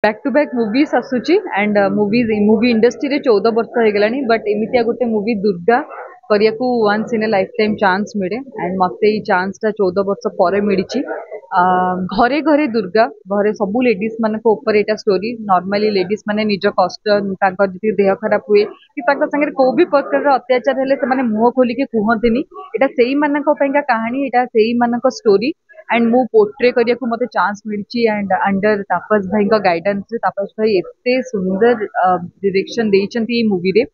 back to back movies आसूची and movie industry रे 14 वर्ष हो गलानी बट एमितिया गोटे मूवी दुर्गा करिया को once in a lifetime chance मिले एंड मते ई चांस ता 14 वर्ष पर मिली घरे घरे दुर्गा घरे सबू लेडीज मान ऊपर एटा स्टोरी नॉर्मली लेडीज माने निज कष्ट जी देह खराब हुए कि संगे को भी प्रकार अत्याचार हेले से मुह खोलिके कहतनी एटा से कहानी एटा से स्टोरी एंड मु पोर्ट्रे करिया को मते चांस मिली एंड अंडर तापस भाई का गाइडेंस तापस भाई एते सुंदर डायरेक्शन देइचंती मूवी रे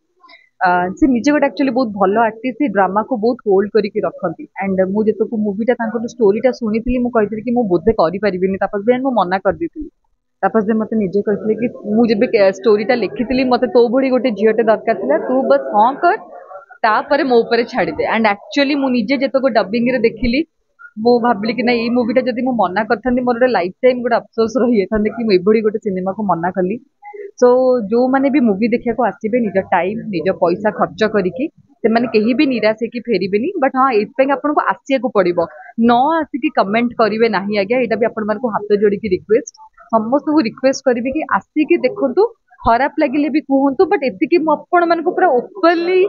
से निजे गोटे एक्चुअली बहुत भल आर्टिस्ट से ड्रामा को बहुत होल्ड करके रखती एंड मुझे मूवीटा स्टोरीटा शुणी मुझे कि बोधे करें तापस भाई मु मना कर दी तापस भाई मत निजे कहते कि मुझे स्टोरीटा लिखी मत तो भड़ी गोटे झीटे दरकार था तू बस हाँ कर तापर मो पर छाड़दे एंड एक्चुअली मुझे जितक डबिंग रे देखिली मु भाविली कि ना ये मूवीटा जब मुझे मना करता मोर गोटे लाइफ टाइम गोटे अफसोस रही था कि मुझे गोटे सिनेमा को मना कली सो जो मैंने भी मूवी देखा को आसबे निज टाइम निज पैसा खर्च करके कहीं भी निराश होकर फेरबेनी बट हाँ ये आपको आसिया को पड़ो न आसिक कमेंट करेंगे ना आज्ञा यहाँ भी आपण हाथ जोड़ी रिक्वेस्ट समस्त को रिक्वेस्ट करी कि आसिक देखु खराब लगे भी कहतु बट एति आपण मान पूरा ओपनली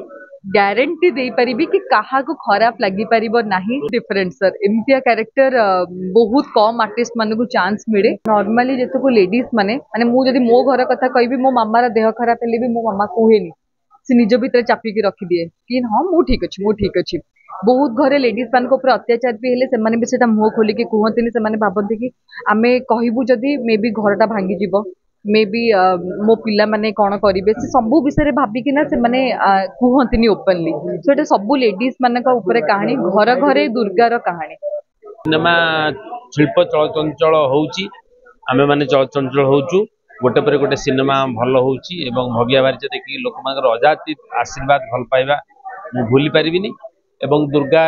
ग्यारंटी दे पारिबी कि कहा को खराब लगी पारिबो नहीं डिफरेंट सर एमतिया कैरेक्टर बहुत कम आर्टिस्ट मान को चांस मिले नॉर्मली जेतो को लेडीज माने माने मु जदी मो घर कथा कहबी मो मामा रा देह खराब हेले भी मो मामा कहेनी से निज भीतर चापिकी रखी दिए कि हाँ मु ठीक अच्छी बहुत घरे लेडीज मान ऊपर अत्याचार भी हेले से भी मुह खोलिकी कहतनी से भावती कि आमे कहबू जदि मे भी घरटा भांगी जीव मे बी मो पिला माने कौन करेंगे से सब विषय भाविकिना से माने कहतनी ओपनली सो ये सब लेडीज मान कहानी घर घरे दुर्गार कहानी सिनेमा शिल्प चलचंचल होउची आमे माने चलचंचल होउचु गोटे पर गोटे सिनेमा भल होउची एवं भव्या बारिचा देखि लोक मानकर अजाति आशीर्वाद भल पाइबा मु भूली परिबिनी एवं दुर्गा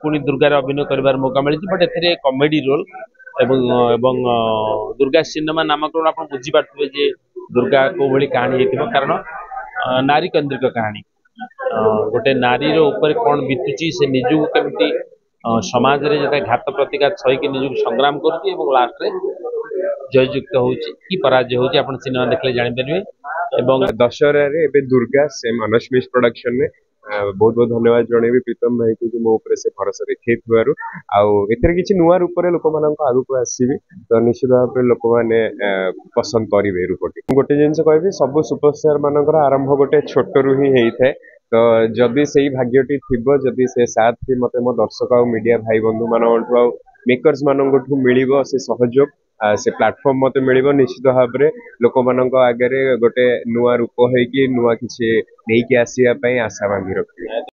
पुनी दुर्गा रे अभिनय करबार मौका मिली बट एथिरे कॉमेडी रोल एवं एवं दुर्गा सिनेमा नामकरण आप बुझी पार्थे जे दुर्गा को भली कहानी हेतिबो कारण नारी केंद्रिक कहानी गोटे नारी रो ऊपर कौन बीतुची से निजु केमती समाज रे जता घात प्रतिघात सही के निजु संग्राम करती एवं लास्ट रे जययुक्त होची कि पराजय होची आपण सिनेमा देखले जानि परिबे एवं दशहरा रे एबे दुर्गा से मनोज मिश्र प्रोडक्शन में बहुत बहुत धन्यवाद जणेबी प्रीतम भाई को मो ऊपर से भरोसा देखै थुआरु आउ एथरे किछि नुवा रूप रे लोक मानन को आगु को आसीबी तो निश्चित भाव लोक माने पसंद करिवे रूपटी गोटे जिंस कहबी सब सुपरस्टार मानकर आरंभ गोटे छोट रु ही हेई थाए तो जदि से भाग्यटी थिबो जदि से साथ थी मते मो दर्शक आ मीडिया भाई बंधु मानठु आ मेकर्स मानठु मिलिबो से सहयोग से प्लेटफॉर्म मते मिलिबो निश्चित भाव रे लोक मानन को आगे गोटे नुआ रूप होई कि नुआ किछि नेई के आसीया पई आशा बांधी रखी